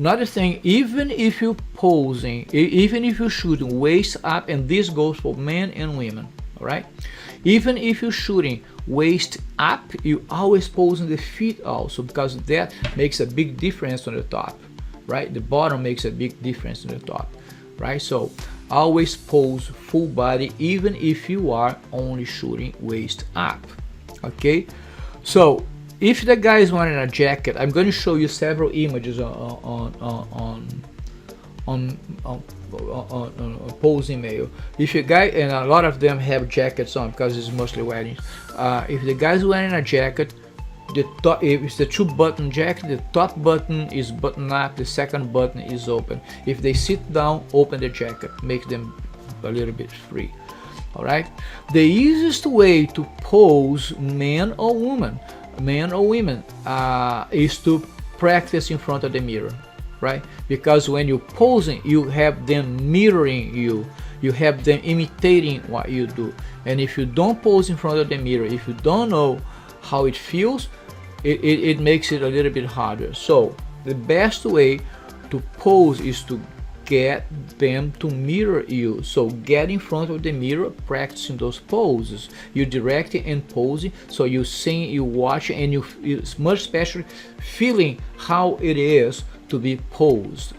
Another thing, even if you're posing, even if you're shooting waist up, and this goes for men and women, all right? Even if you're shooting waist up, you always posing the feet also, because that makes a big difference on the top, right? The bottom makes a big difference on the top, right? So always pose full body, even if you are only shooting waist up, okay? So if the guy is wearing a jacket, I'm going to show you several images on posing male. If a guy, and a lot of them have jackets on because it's mostly weddings. If the guy's wearing a jacket, the top, if it's the 2-button jacket, the top button is buttoned up, the second button is open. If they sit down, open the jacket, make them a little bit free. All right. The easiest way to pose, man or woman, is to practice in front of the mirror, right? Because when you're posing, you have them mirroring you, you have them imitating what you do. And if you don't pose in front of the mirror, if you don't know how it feels, it makes it a little bit harder. So the best way to pose is to get them to mirror you. So get in front of the mirror, practicing those poses. You directing and posing, so you seeing, you watching, and you much especially feeling how it is to be posed.